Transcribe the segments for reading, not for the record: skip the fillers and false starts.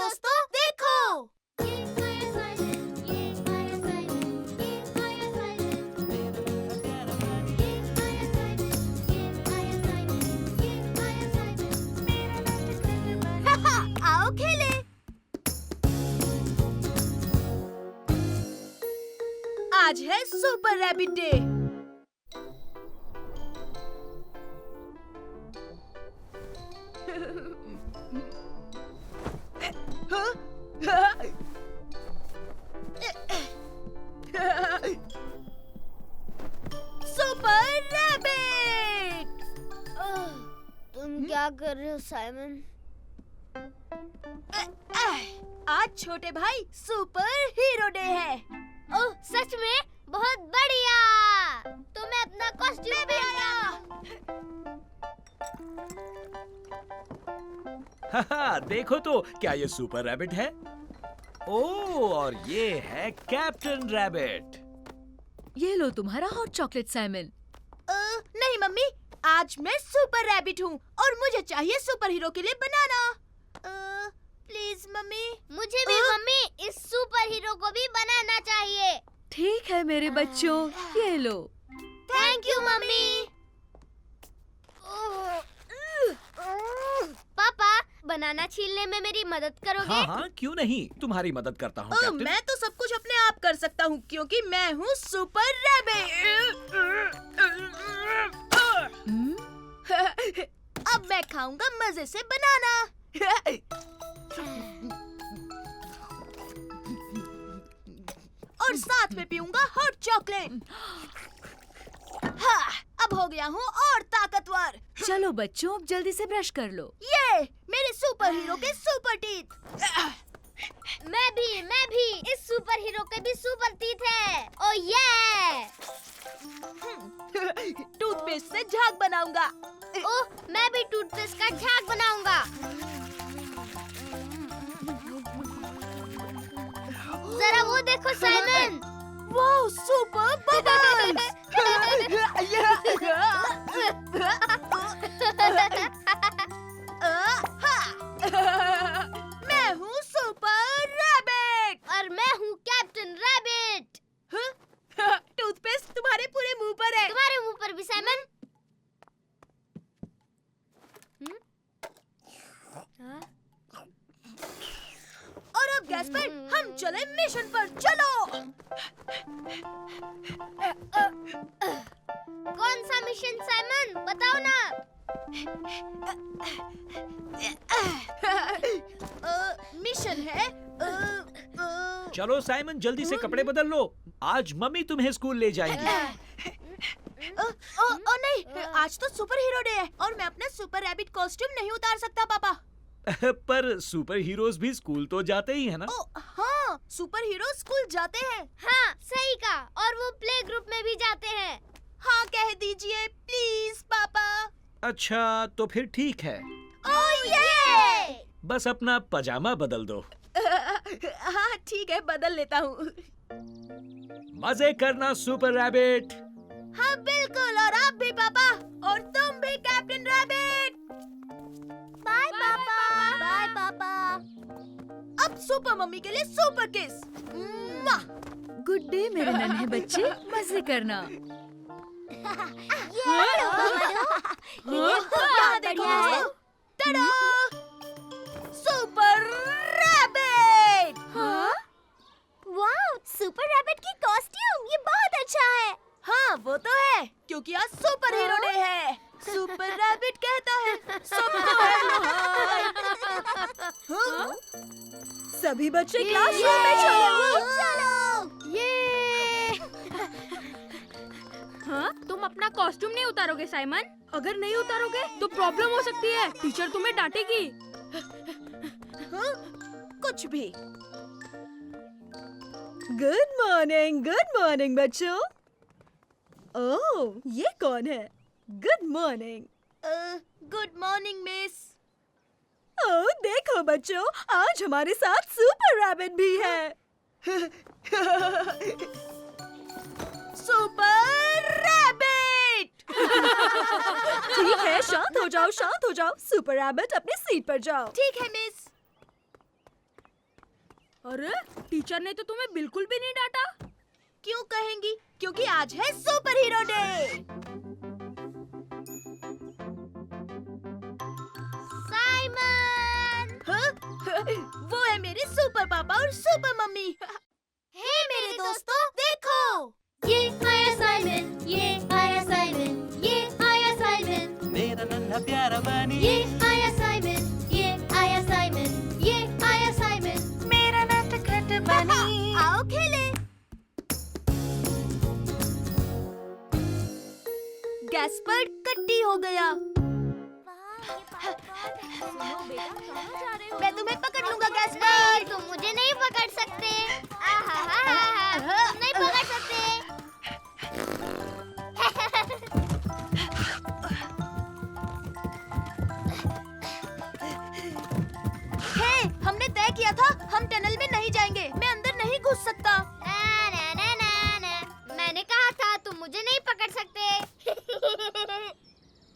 दोस्तों देखो। आओ खेले। आज है super rabbit day. Super rabbit. तुम क्या कर रहे हो साइमन? आज छोटे भाई सुपर हीरो डे है। ओह सच में? बहुत बढ़िया। तो मैं अपना कॉस्ट्यूम भी आया। हाहा, देखो तो क्या ये सुपर रैबिट है? ओह, और ये है कैप्टन रैबिट। ये लो तुम्हारा हॉट चॉकलेट साइमन। नहीं मम्मी, आज मैं सुपर रैबिट हूँ और मुझे चाहिए सुपर हीरो के लिए बनाना। Please mummy. मुझे भी मम्मी इस सुपर हीरो को भी बनाना चाहिए। ठीक है मेरे बच्चों, ये लो। Thank you mummy. पापा, बनाना छीलने में मेरी मदद करोगे? हाँ हाँ, क्यों नहीं, तुम्हारी मदद करता हूँ कैप्टन। मैं तो सब कुछ अपने आप कर सकता हूँ क्योंकि मैं हूँ सुपर रैबिट। अब मैं खाऊंगा मजे से बनाना। और साथ में पीऊंगा हॉट चॉकलेट। हाँ, अब हो गया हूँ और ताकतवर। चलो बच्चों, अब जल्दी से ब्रश कर लो। ये मेरे सुपर हीरो के सुपर टीथ। मैं भी इस सुपर हीरो के भी सुपर टीथ है। ओ ये टूथपेस्ट से झाग बनाऊंगा। ओह, मैं भी टूथपेस्ट का झाग बनाऊंगा। जरा वो देखो साइमन। वाह, सुपर बबल्स। मैं हूँ सुपर रैबिट और मैं हूँ कैप्टन रैबिट। टूथपेस्ट तुम्हारे पूरे मुंह पर है। तुम्हारे मुंह पर भी साइमन। और अब गैस पर हम चले मिशन पर। चलो। कौन सा मिशन साइमन, बताओ ना। मिशन है चलो साइमन, जल्दी से कपड़े बदल लो, आज मम्मी तुम्हें स्कूल ले जाएंगी। ओ नहीं, आज तो सुपर हीरो डे है और मैं अपना सुपर रैबिट कॉस्ट्यूम नहीं उतार सकता पापा। पर सुपर हीरोज भी स्कूल तो जाते ही है ना। हाँ, सुपर हीरो स्कूल जाते हैं। हाँ सही कहा, और वो प्ले ग्रुप में भी जाते हैं। हाँ कह दीजिए प्लीज पापा। अच्छा तो फिर ठीक है, ओह ये। बस अपना पजामा बदल दो। हाँ ठीक है, बदल लेता हूँ। मजे करना सुपर रैबिट। हाँ बिल्कुल, और आप भी पापा, और तुम भी कैप्टन रैबिट। बाय पापा। बाय पापा। अब सुपर मम्मी के लिए सुपर किस। गुड डे मेरे नन्हे बच्चे, मजे करना। देखो, टडा, सुपर रैबिट। वाह, सुपर रैबिट की कॉस्ट्यूम, ये बहुत अच्छा है। हाँ वो तो है, क्योंकि आज सुपर हीरो डे है। सुपर रैबिट कहता है सबको है। सभी बच्चे क्लासरूम में चलो। ये हाँ, तुम अपना कॉस्ट्यूम नहीं उतारोगे साइमन? अगर नहीं उतारोगे तो प्रॉब्लम हो सकती है, टीचर तुम्हें डांटेगी। कुछ भी। गुड मॉर्निंग बच्चों। ओह, ये कौन है? Good morning. Good morning miss. ओह देखो बच्चों, आज हमारे साथ सुपर रैबिट भी है। Super rabbit. ठीक है, शांत हो जाओ। सुपर रैबिट अपनी सीट पर जाओ। ठीक है मिस। अरे टीचर ने तो तुम्हें बिल्कुल भी नहीं डांटा। क्यों कहेंगी? क्योंकि आज है सुपर हीरो डे। साइमन! वो है मेरे सुपर पापा और सुपर मम्मी। हे मेरे दोस्तों, देखो ये आया साइमन, ये आया साइमन, ये आया साइमन, मेरा नन्हा प्यारा बनी ये आया साइमन, ये आया साइमन, ये आया साइमन, मेरा नटखट बनी। आओ खेले। गैस्पर्ड कट्टी हो गया। मैं तुम्हें पकड़ लूंगा नहीं, गैस्पर्ड। तुम मुझे नहीं पकड़ सकते। तुम नहीं पकड़ सकते। हे, हमने तय किया था हम टनल में नहीं जाएंगे। मैं अंदर नहीं घुस सकता। ना। मैंने कहा था तुम मुझे नहीं पकड़ सकते।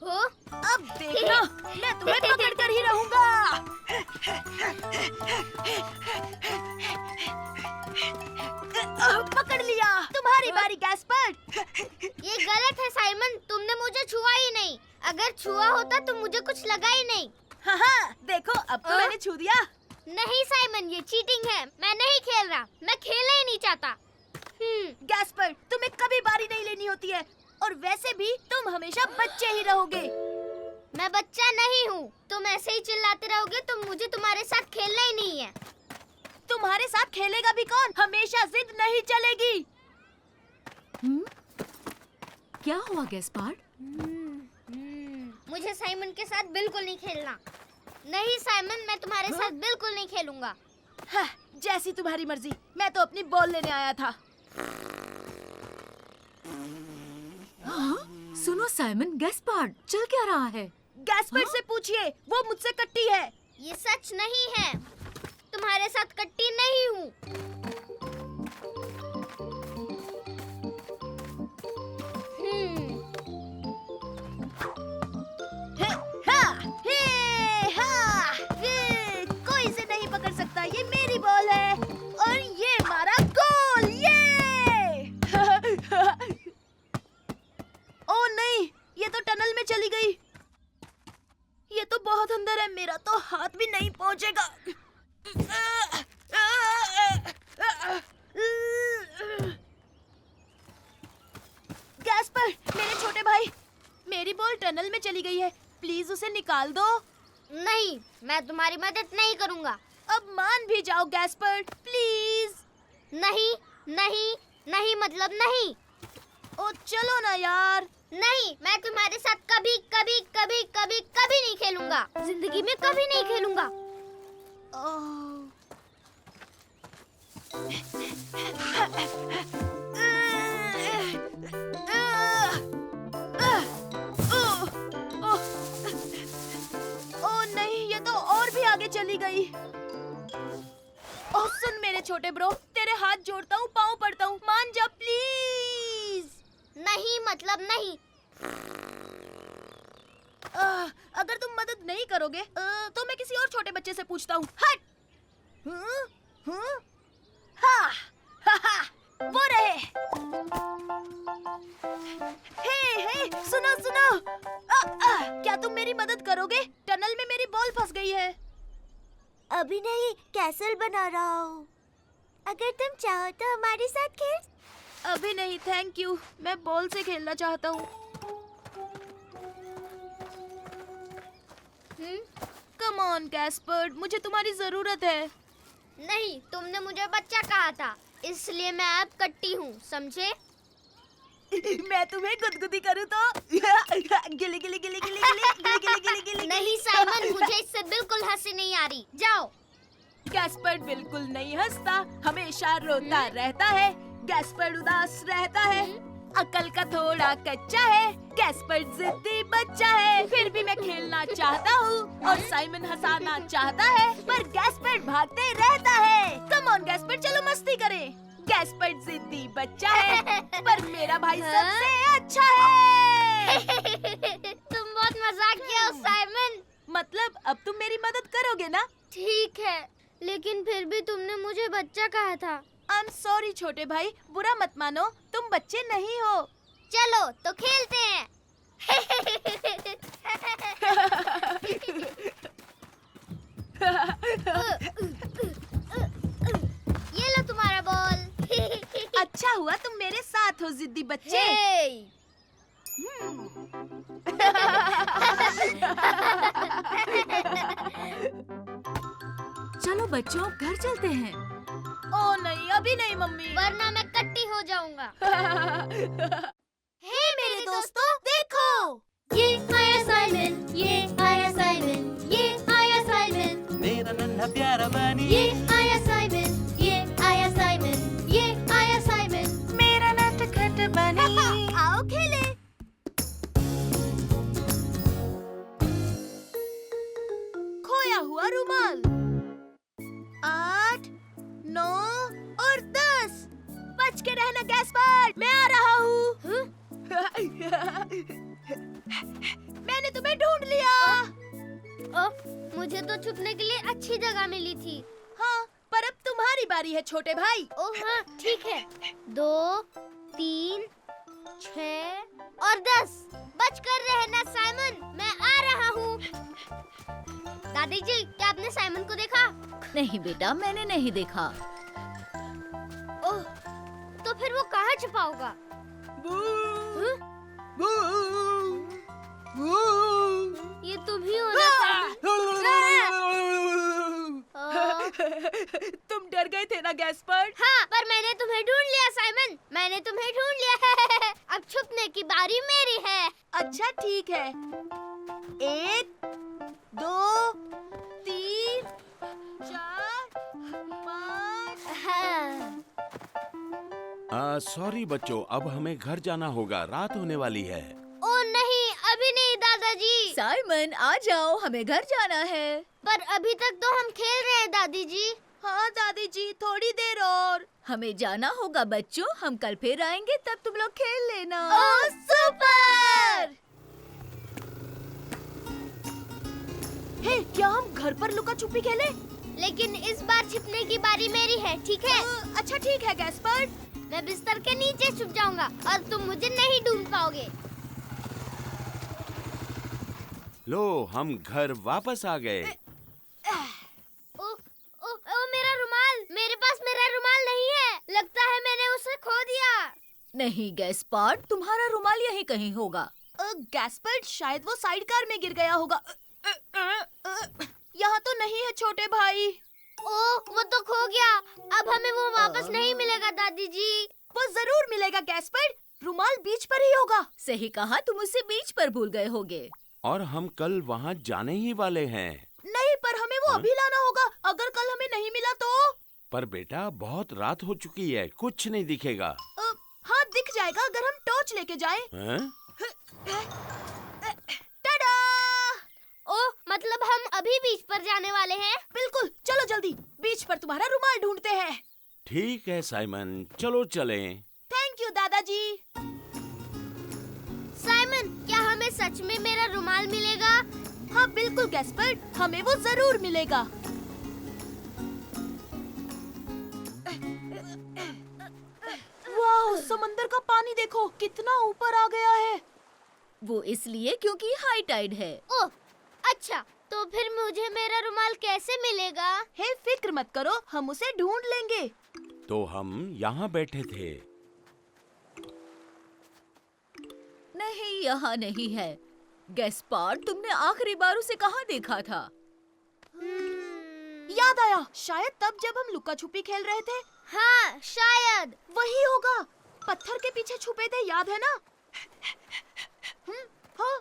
हो? अब देखना, मैं तुम्हें पकड़ कर ही रहूंगा। पकड़ लिया। तुम्हारी बारी गैस्पर्ड। ये गलत है साइमन, तुमने मुझे छुआ ही नहीं। अगर छुआ होता तो मुझे कुछ लगा ही नहीं। हाँ, देखो अब तो मैंने छू दिया। नहीं साइमन, ये चीटिंग है। मैं नहीं खेल रहा, मैं खेलना ही नहीं चाहता। गैस्पर्ड, तुम्हें कभी बारी नहीं लेनी होती है, और वैसे भी तुम हमेशा बच्चे ही रहोगे। मैं बच्चा नहीं हूँ। तुम ऐसे ही चिल्लाते रहोगे तो मुझे तुम्हारे साथ खेलना ही नहीं है। तुम्हारे साथ खेलेगा भी कौन? हमेशा जिद नहीं चलेगी। क्या हुआ गैस्पार्ड? मुझे साइमन के साथ बिल्कुल नहीं खेलना। नहीं साइमन, मैं तुम्हारे साथ बिल्कुल नहीं खेलूंगा। हाँ, जैसी तुम्हारी मर्जी। मैं तो अपनी बॉल लेने आया था। सुनो साइमन, गैस्पार्ड चल क्या रहा है? गैस्पर्ड से पूछिए, वो मुझसे कट्टी है। ये सच नहीं है। तुम्हारे साथ कट्टी नहीं हूँ। कोई इसे नहीं पकड़ सकता। ये मेरी बॉल है और ये हमारा गोल। ये ओ नहीं, ये तो टनल में चली गई। ये तो बहुत अंदर है, मेरा तो हाथ भी नहीं पहुंचेगा। गैस्पर, मेरे छोटे भाई, मेरी बॉल टनल में चली गई है। प्लीज उसे निकाल दो। नहीं, मैं तुम्हारी मदद नहीं करूँगा। अब मान भी जाओ गैस्पर, प्लीज। नहीं नहीं नहीं, मतलब नहीं। ओ चलो ना यार। नहीं, मैं तुम्हारे साथ कभी कभी कभी कभी कभी नहीं खेलूंगा। जिंदगी में कभी नहीं खेलूंगा। ओ नहीं, ये तो और भी आगे चली गई। ओह सुन मेरे छोटे ब्रो, तेरे हाथ जोड़ता हूँ, पाँव पड़ता हूँ, मान जा प्लीज। नहीं मतलब नहीं। अगर तुम मदद नहीं करोगे तो मैं किसी और छोटे बच्चे से पूछता हूँ। हट। वो रहे। हे, सुनो सुनो। क्या तुम मेरी मदद करोगे? टनल में मेरी बॉल फंस गई है। अभी नहीं, कैसल बना रहा हूँ। अगर तुम चाहो तो हमारे साथ खेल। अभी नहीं, थैंक यू। मैं बॉल से खेलना चाहता हूँ। कम ऑन गैस्पर्ड, मुझे तुम्हारी जरूरत है। नहीं, तुमने मुझे बच्चा कहा था, इसलिए मैं अब कट्टी हूँ, समझे? मैं तुम्हें गुदगुदी करूँ तो गिली गिली गिली गिली गिली गिली गिली गिली गिली। नहीं साइमन, मुझे इससे बिल्कुल हंसी नहीं आ रही। जाओ। गैस्पर्ड बिल्कुल नहीं हंसता, हमेशा रोता रहता है। गैस्पर्ड उदास रहता है, अकल का थोड़ा कच्चा है। गैस्पर्ड जिद्दी बच्चा है। फिर भी मैं खेलना चाहता हूँ और साइमन हंसाना चाहता है, पर गैस्पर्ड भागते रहता है। कम ऑन गैस्पर्ड, चलो मस्ती करें। गैस्पर्ड जिद्दी बच्चा है, पर मेरा भाई सबसे अच्छा है। तुम बहुत मजाक किया साइमन। मतलब अब तुम मेरी मदद करोगे ना? ठीक है, लेकिन फिर भी तुमने मुझे बच्चा कहा था। आई एम सॉरी छोटे भाई, बुरा मत मानो, तुम बच्चे नहीं हो। चलो तो खेलते हैं। ये लो तुम्हारा बॉल। अच्छा हुआ तुम मेरे साथ हो जिद्दी बच्चे। चलो बच्चों घर चलते हैं। ओ नहीं, अभी नहीं मम्मी। वरना मैं कट्टी हो जाऊंगा। हे मेरे दोस्तों देखो, ये आया साइमन, ये आया साइमन, ये आया साइमन, मेरा नन्हा प्यारा बनी ये आया साइमन, ये आया साइमन, ये आया साइमन, मेरा नटखट बनी। आओ खेले। खोया हुआ रुमाल। 8, 9 और 10। बच के रहना गैस्पर्ड, मैं आ रहा हूँ। मैंने तुम्हें ढूंढ लिया। ओह, मुझे तो छुपने के लिए अच्छी जगह मिली थी। हाँ, पर अब तुम्हारी बारी है छोटे भाई। ओह हाँ, ठीक है। 2, 3, 6 और 10। बच कर रहना साइमन, मैं आ रहा हूँ। दादी जी, क्या आपने साइमन को देखा? नहीं बेटा, मैंने नहीं देखा। ओह, तो फिर वो कहाँ छुपा होगा? ये तुम ही हो ना साइमन? तुम डर गए थे ना गैस्पर्ड? हाँ, पर मैंने तुम्हें ढूंढ लिया साइमन, मैंने तुम्हें ढूंढ लिया। अब छुपने की बारी मेरी है। अच्छा ठीक है। 1, 2, 3, 4, 5। हाँ। सॉरी बच्चों, अब हमें घर जाना होगा, रात होने वाली है। ओ नहीं, अभी नहीं दादाजी। साइमन आ जाओ, हमें घर जाना है। पर अभी तक तो हम खेल रहे हैं दादी जी। हाँ दादी जी, थोड़ी देर और। हमें जाना होगा बच्चों, हम कल फिर आएंगे, तब तुम लोग खेल लेना। ओह सुपर! हे, क्या हम घर पर लुका छुपी खेले? लेकिन इस बार छिपने की बारी मेरी है, ठीक है? अच्छा ठीक है गैस्पर्ड। मैं बिस्तर के नीचे छुप जाऊंगा और तुम मुझे नहीं ढूंढ पाओगे। लो, हम घर वापस आ गए। ओ, ओ, ओ मेरा रुमाल, मेरे पास मेरा रुमाल नहीं है। लगता है मैंने उसे खो दिया। नहीं गैस्पर्ड, तुम्हारा रुमाल यहीं कहीं होगा। गैस्पर्ड, शायद वो साइड कार में गिर गया होगा। यहाँ तो नहीं है छोटे भाई। ओह, वो तो खो गया। अब हमें वो वापस नहीं मिलेगा दादी जी। वो जरूर मिलेगा गैस्पर्ड, रुमाल बीच पर ही होगा। सही कहा, तुम उसे बीच पर भूल गए होगे। और हम कल वहाँ जाने ही वाले हैं। नहीं, पर हमें वो अभी लाना होगा। अगर कल हमें नहीं मिला तो? पर बेटा, बहुत रात हो चुकी है, कुछ नहीं दिखेगा। हाँ, दिख जाएगा अगर हम टॉर्च लेके जाएं। हैं? टाडा! ओह, मतलब हम अभी बीच पर जाने वाले हैं? बिल्कुल, चलो जल्दी, बीच पर तुम्हारा रुमाल ढूंढते हैं। ठीक है साइमन, चलो चलें। थैंक यू दादाजी। साइमन, क्या हमें सच में मेरा रुमाल मिलेगा? हाँ बिल्कुल गैस्पर्ड, हमें वो जरूर मिलेगा। वाह, समंदर का पानी देखो, कितना ऊपर आ गया है। वो इसलिए क्योंकि हाई टाइड है। ओह, अच्छा, तो फिर मुझे मेरा रुमाल कैसे मिलेगा? हे, फिक्र मत करो, हम उसे ढूंढ लेंगे। तो हम यहाँ बैठे थे। नहीं, यहाँ नहीं है। गैस्पर्ड, तुमने आखिरी बार उसे कहाँ देखा था? याद आया, शायद तब जब हम लुका छुपी खेल रहे थे। हाँ, शायद वही होगा, पत्थर के पीछे छुपे थे, याद है ना? हाँ?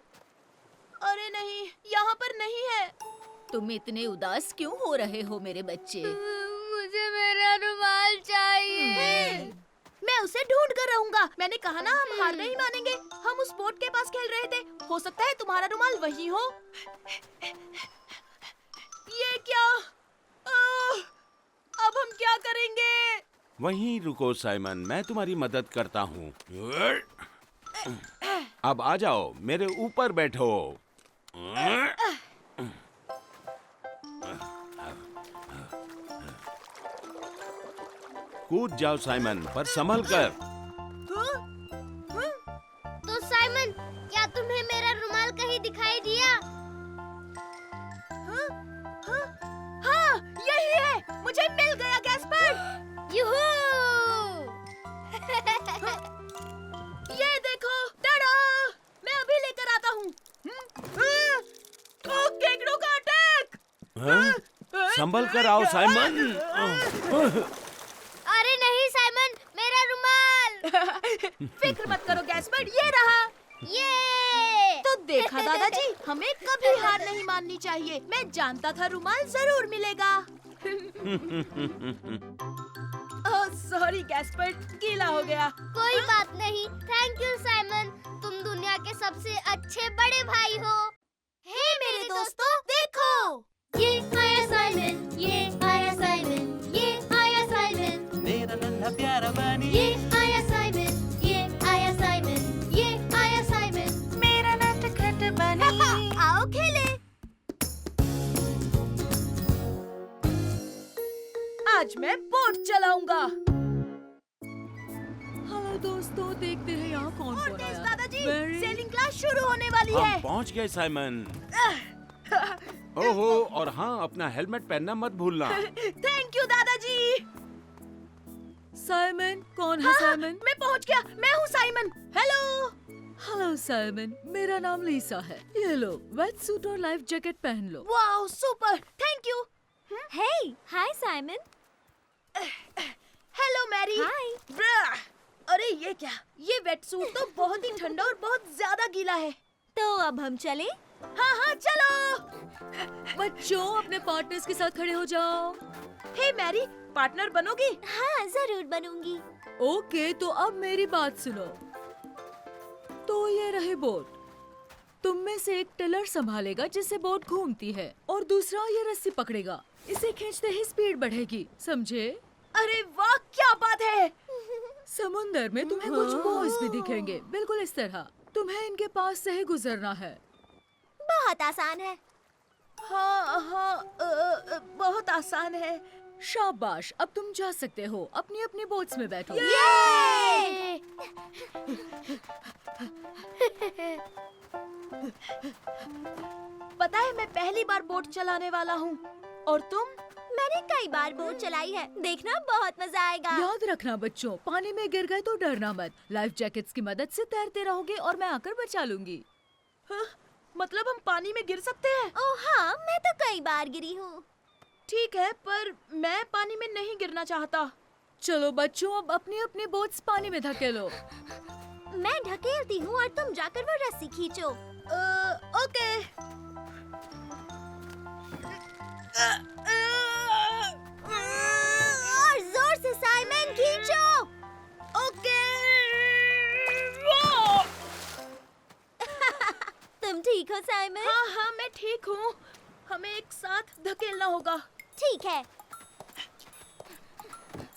अरे नहीं, यहाँ पर नहीं है। तुम इतने उदास क्यों हो रहे हो मेरे बच्चे? मुझे मेरा रुमाल चाहिए। मैं उसे ढूंढ कर रहूंगा। मैंने कहा ना, हम हार नहीं मानेंगे। हम उस बोट के पास खेल रहे थे, हो सकता है तुम्हारा रुमाल वही हो। ये क्या? अब हम क्या करेंगे? वहीं रुको साइमन, मैं तुम्हारी मदद करता हूँ। अब आ जाओ, मेरे ऊपर बैठो। कूद जाओ साइमन, पर संभल कर। तो साइमन, क्या तुम्हें मेरा रुमाल कहीं दिखाई दिया? हाँ, यही है। मुझे मिल गया गैस्पर्ड। यूहू! ये देखो, टाडा! मैं अभी लेकर आता हूँ। ओ, केकड़ों का अटैक! हाँ? संभल कर आओ साइमन। अरे नहीं साइमन, मेरा रुमाल! फिक्र मत करो गैस्पर्ड, ये रहा। ये! तो देखा दादाजी, हमें कभी हार नहीं माननी चाहिए। मैं जानता था रुमाल जरूर मिलेगा। ओह सॉरी गैस्पर्ड, गीला हो गया। कोई बात नहीं। थैंक यू साइमन, तुम दुनिया के सबसे अच्छे बड़े भाई हो। हे मेरे दोस्तों, देखो! ये आया साइमन, ये आया साइमन, ये आया साइमन। मेरा नन्हा प्यारा बानी ये आया साइमन, ये आया साइमन, ये आया साइमन। मेरा नटखट बनी। आओ खेले। आज मैं बोट चलाऊंगा। हेलो दोस्तों, देखते हैं यहाँ कौन और कौन तेज आया। दादाजी, Very- सेलिंग क्लास शुरू होने वाली हम है। पहुंच गए साइमन। ओहो, और हाँ, अपना हेलमेट पहनना मत भूलना। थैंक यू दादाजी। साइमन, कौन है हाँ, साइमन? मैं पहुंच गया। मैं हूँ साइमन। हेलो। हेलो साइमन, मेरा नाम लीसा है। ये लो, वेट सूट और लाइफ जैकेट पहन लो। Wow, super, thank you. Hey, hi Simon. Hello Mary. Hi. ब्रा! अरे ये क्या? ये वेट सूट तो बहुत ही ठंडा और बहुत ज्यादा गीला है। तो अब हम चले? हाँ हाँ चलो। बच्चों, अपने पार्टनर्स के साथ खड़े हो जाओ। हे मैरी, पार्टनर बनोगी? हाँ, जरूर बनूंगी। ओके, तो अब मेरी बात सुनो। तो ये रहे बोट। तुम में से एक टिलर संभालेगा जिससे बोट घूमती है, और दूसरा ये रस्सी पकड़ेगा। इसे खींचते ही स्पीड बढ़ेगी, समझे? अरे वाह, क्या बात है। समुंदर में तुम्हें कुछ बॉयज भी दिखेंगे, बिल्कुल इस तरह। तुम्हें इनके पास से ही गुजरना है। बहुत आसान है। हाँ हाँ, बहुत आसान है। शाबाश, अब तुम जा सकते हो। अपनी अपनी बोट्स में बैठो। ये! पता है, मैं पहली बार बोट चलाने वाला हूँ। और तुम? मैंने कई बार बोट चलाई है। देखना, बहुत मजा आएगा। याद रखना बच्चों, पानी में गिर गए तो डरना मत। लाइफ जैकेट्स की मदद से तैरते रहोगे और मैं आकर बचा लूंगी। हाँ, मतलब हम पानी में गिर सकते हैं? ओह हाँ, मैं तो कई बार गिरी हूँ। ठीक है, पर मैं पानी में नहीं गिरना चाहता। चलो बच्चों, अब अपनी अपनी बोट्स पानी में धकेलो। मैं ढकेलती हूँ और तुम जाकर वो रस्सी खींचो। ओके। और जोर से साइमन, खींचो। ओके। तुम ठीक हो साइमन? हाँ हाँ, मैं ठीक हूँ। हमें एक साथ धकेलना होगा। ठीक है।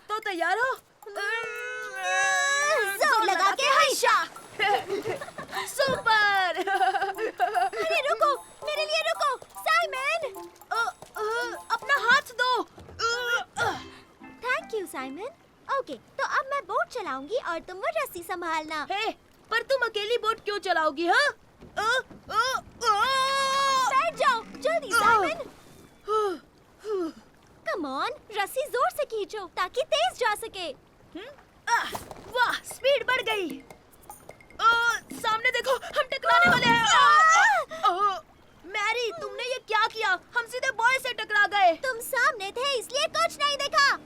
तो तैयार हो? जोर लगा के हंसा। सुपर। अरे रुको, मेरे लिए रुको, साइमन। अपना हाथ दो। Thank you Simon. ओके, तो अब मैं बोट चलाऊंगी और तुम वो रस्सी संभालना। हे, पर तुम अकेली बोट क्यों चलाओगी? हाँ? बैठ जाओ, जल्दी साइमन। कम ऑन, रस्सी जोर से खींचो ताकि तेज जा सके। वाह, स्पीड बढ़ गई। सामने देखो, हम टकराने वाले हैं। मैरी, तुमने ये क्या किया? हम सीधे बॉय से टकरा गए। तुम सामने थे इसलिए कुछ नहीं देखा।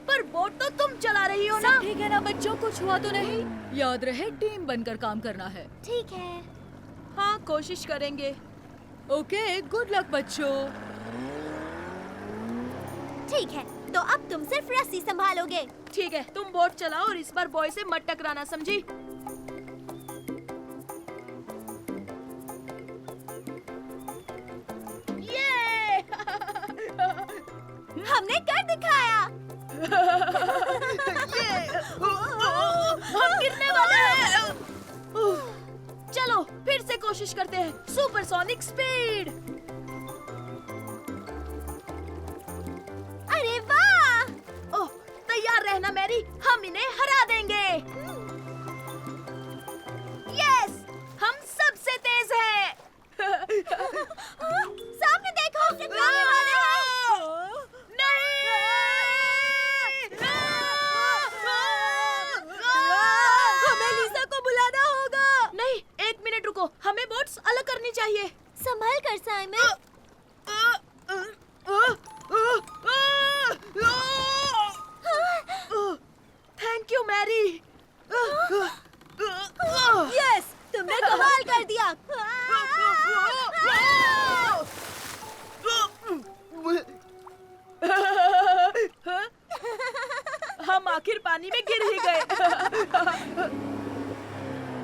पर बोट तो तुम चला रही हो ना? सब ठीक है ना बच्चों, कुछ हुआ तो नहीं? याद रहे, टीम बनकर काम करना है। ठीक है। हाँ, कोशिश करेंगे। ओके, गुड लक बच्चों। ठीक है, तो अब तुम सिर्फ रस्सी संभालोगे। ठीक है, तुम बोट चलाओ और इस बार बॉय से मत टकराना, समझी? ये! हमने कर दिखाया। हम गिरने वाले हैं। चलो, फिर से कोशिश करते हैं। Supersonic speed. अरे हम इन्हें हरा देंगे। यस, हम सबसे तेज हैं। सामने देखो, आने वाले हैं। नहीं! हमें लीसा को बुलाना होगा। नहीं, 1 मिनट रुको, हमें बोट्स अलग करनी चाहिए। संभल कर Simon. Thank you Mary. Yes, तुमने कमाल कर दिया। हम आखिर पानी में गिर ही गए।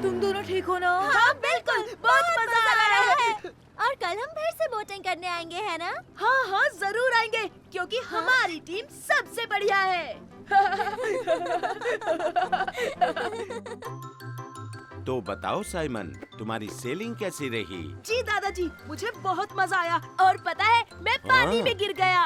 तुम दोनों ठीक हो ना? हाँ बिल्कुल, बहुत मजा आ रहा है। और कल हम फिर से बोटिंग करने आएंगे, है ना? हाँ हाँ जरूर आएंगे, क्योंकि हमारी टीम सबसे बढ़िया है। तो बताओ साइमन, तुम्हारी सेलिंग कैसी रही? जी दादाजी, मुझे बहुत मजा आया। और पता है, मैं पानी हाँ। में गिर गया।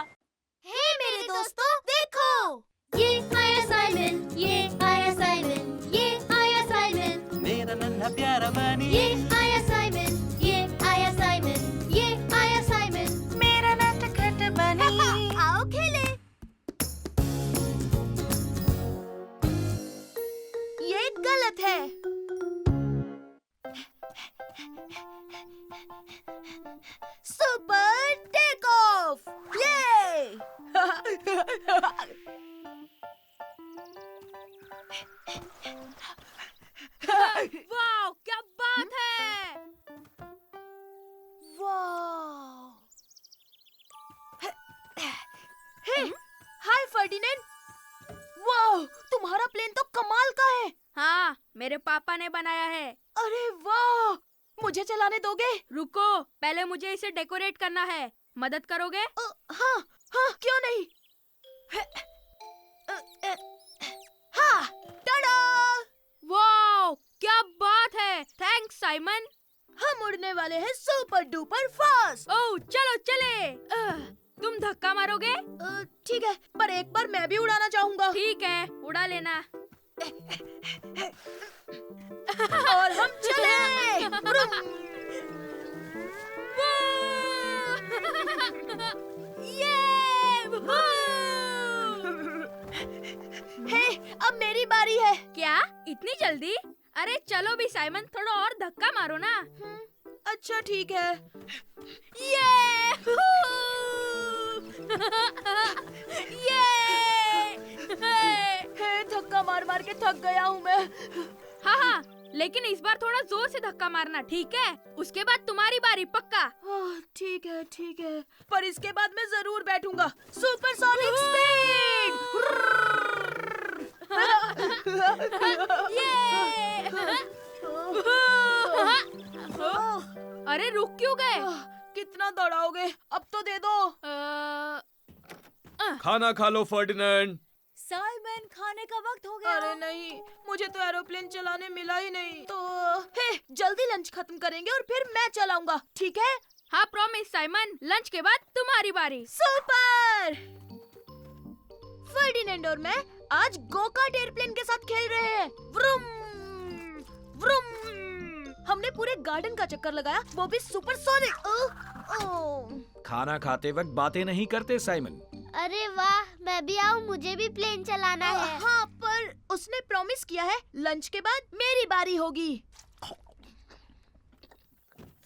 हे मेरे दोस्तों, देखो, ये आया साइमन, ये आया साइमन, ये आया साइमन, मेरा नन्हा प्यारा बनी ये आया साइमन, ये आया साइमन, ये आया साइमन, मेरा नटखट बनी। आओ खेले। ये गलत है। सुपर टेक ऑफ, ये। वाह, क्या बात है। वाह। हे, हाय फर्डिनेंड। वाह, तुम्हारा प्लेन तो कमाल का है। हाँ, मेरे पापा ने बनाया है। अरे वाह, मुझे चलाने दोगे? रुको, पहले मुझे इसे डेकोरेट करना है। मदद करोगे? हाँ हाँ, क्यों नहीं। हाँ, टाडा! वाह, क्या बात है। Thanks Simon. हम उड़ने वाले हैं सुपर डुपर फास्ट। ओह, चलो चले। तुम धक्का मारोगे? ठीक है, पर एक बार मैं भी उड़ाना चाहूंगा। ठीक है, उड़ा लेना। और हम चले। हे, अब मेरी बारी है। क्या इतनी जल्दी? अरे चलो भी साइमन, थोड़ा और धक्का मारो ना। अच्छा ठीक है। ये हे, धक्का मार मार के थक गया हूँ मैं। हाँ हाँ, लेकिन इस बार थोड़ा जोर से धक्का मारना, ठीक है? उसके बाद तुम्हारी बारी, पक्का। ठीक है ठीक है, पर इसके बाद मैं जरूर बैठूंगा। Supersonic speed. अरे रुक क्यों गए? कितना दौड़ाओगे? अब तो दे दो। खाना खा लो फर्डिनेंड। साइमन, खाने का वक्त हो गया। अरे नहीं, मुझे तो एरोप्लेन चलाने मिला ही नहीं। तो हे, जल्दी लंच खत्म करेंगे और फिर मैं चलाऊंगा, ठीक है? हाँ प्रॉमिस साइमन, लंच के बाद तुम्हारी बारी। सुपर! फर्डिनेंड और मैं आज गोकार्ट एयरप्लेन के साथ खेल रहे हैं। Vroom vroom. हमने पूरे गार्डन का चक्कर लगाया, वो भी सुपरसोनिक। खाना खाते वक्त बातें नहीं करते साइमन। अरे वाह, मैं भी आऊँ, मुझे भी प्लेन चलाना है। हाँ, पर उसने प्रॉमिस किया है लंच के बाद मेरी बारी होगी।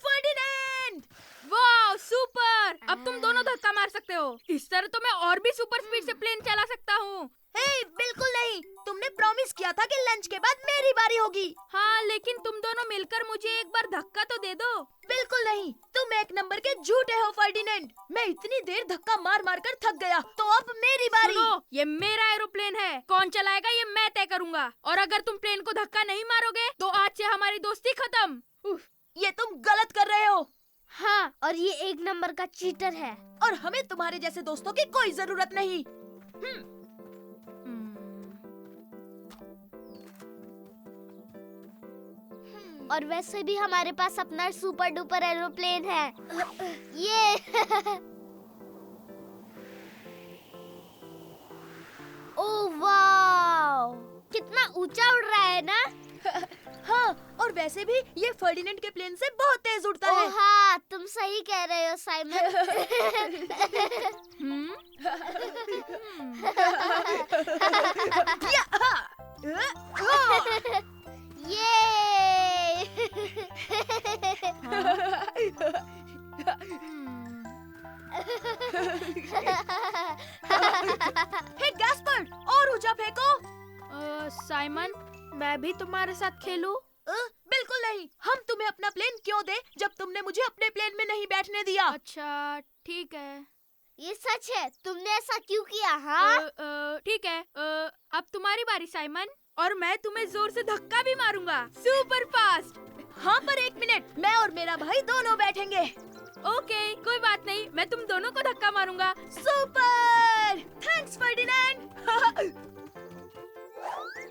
फर्डिनेंड! वाह सुपर! अब तुम दोनों धक्का मार सकते हो। इस तरह तो मैं और भी सुपर स्पीड से प्लेन चला सकता हूँ। हे, बिल्कुल नहीं। तुमने प्रॉमिस किया था कि लंच के बाद मेरी बारी होगी। हाँ, लेकिन तुम दोनों मिलकर मुझे एक बार धक्का तो दे दो। बिल्कुल नहीं, तुम एक नंबर के झूठे हो फर्डिनेंड। मैं इतनी देर धक्का मार मार कर थक गया, तो अब मेरी बारी। सुनो, ये मेरा एरोप्लेन है, कौन चलाएगा ये मैं तय करूँगा। और अगर तुम प्लेन को धक्का नहीं मारोगे तो आज से हमारी दोस्ती खत्म। ये तुम गलत कर रहे हो। हाँ, और ये एक नंबर का चीटर है। और हमें तुम्हारे जैसे दोस्तों की कोई जरूरत नहीं। और वैसे भी हमारे पास अपना सुपर डुपर एरोप्लेन है। ये ओह वाव! ऊंचा उड़ रहा है ना? हाँ, और वैसे भी ये फर्डिनेंड के प्लेन से बहुत तेज उड़ता है। हाँ, तुम सही कह रहे हो साइमन। ये हे गैस्पर्ड, और ऊंचा फेंको। साइमन, मैं भी तुम्हारे साथ खेलूं? बिल्कुल नहीं। हम तुम्हें अपना प्लेन क्यों दे जब तुमने मुझे अपने प्लेन में नहीं बैठने दिया? अच्छा, ठीक है। ये सच है, तुमने ऐसा क्यों किया? हाँ, ठीक है। अब तुम्हारी बारी साइमन, और मैं तुम्हें जोर से धक्का भी मारूंगा, सुपर फास्ट। हाँ, पर एक मिनट, मैं और मेरा भाई दोनों बैठेंगे। ओके, कोई बात नहीं, मैं तुम दोनों को धक्का मारूंगा। Super, thanks Ferdinand.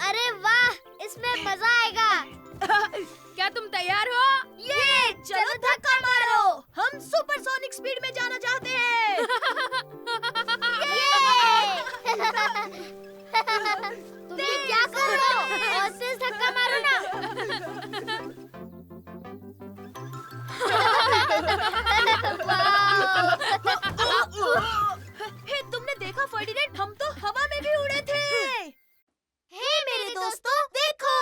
अरे वाह, इसमें मजा आएगा। क्या तुम तैयार हो? ये चलो धक्का मारो। हम सुपरसोनिक स्पीड में जाना चाहते हैं। तुम ये क्या कर रहे हो? और तेज धक्का मारो ना। हे, तुमने देखा फर्डिनेंड, हम तो हवा में भी उड़े थे। हे मेरे दोस्तों, देखो,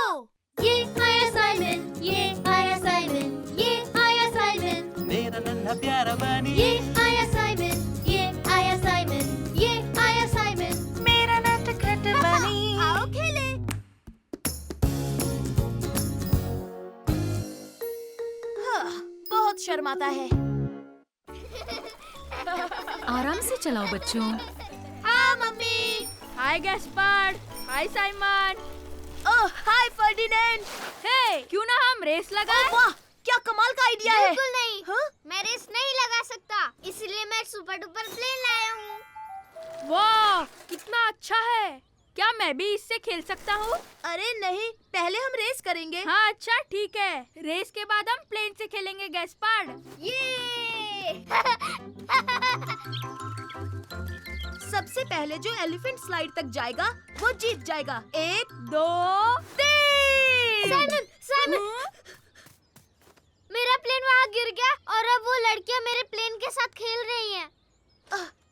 ये आया साइमन, ये आया साइमन, ये आया साइमन, मेरा नन्हा प्यारा बनी ये आया साइमन, ये आया साइमन, ये आया साइमन, मेरा नटखट बनी। आओ खेले। बहुत शर्माता है। आराम से चलाओ बच्चों। हाँ मम्मी। हाय गैस्पर्ड, हाय साइमन। ओह, हाय फर्डिनेंड। हे, क्यों ना हम रेस लगाएं? वाह, क्या कमाल का आइडिया है। बिल्कुल नहीं। हाँ? मैं रेस नहीं लगा सकता, इसलिए मैं सुपर डुपर प्लेन लाया हूँ। वाह, कितना अच्छा है। क्या मैं भी इससे खेल सकता हूँ? अरे नहीं, पहले हम रेस करेंगे। हाँ, अच्छा ठीक है। रेस के बाद हम प्लेन से खेलेंगे गैस्पर्ड। ये सबसे पहले जो एलिफेंट स्लाइड तक जाएगा वो जीत जाएगा। 1, 2, 3। साइमन, साइमन, मेरा प्लेन वहाँ गिर गया और अब वो लड़कियाँ मेरे प्लेन के साथ खेल रही हैं।